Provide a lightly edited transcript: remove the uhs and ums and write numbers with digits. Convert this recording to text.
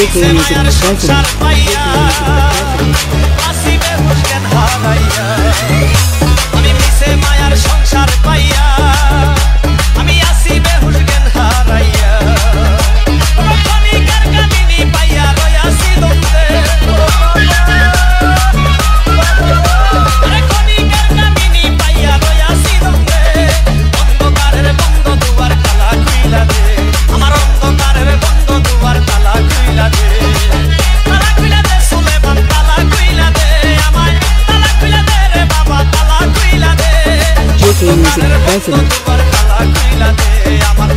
মিছে মায়ার সংসার পাইয়া আসি বেহুশ জ্ঞান হারাইয়া আমি মিছে মায়ার সংসার পাইয়া আমি আসি বেহুশ জ্ঞান হারাইয়া ক্ষণিকের কামিনী পাইয়া রয়াসি দ্বন্দ্বে ক্ষণিকের কামিনী পাইয়া রয়াসি দ্বন্দ্বে অন্ধকারের বন্ধ দুয়ার তালা খুইলা দে আমার অন্ধকারের বন্ধ দুয়ার তালা খুইলা দে তালা খুইলা দে সুলেমান তালা খুইলা দে আমায় তালা খুইলা দে রে বাবা তালা খুইলা দে অন্ধকারের বন্ধ দুয়ার তালা খুইলা দে আমার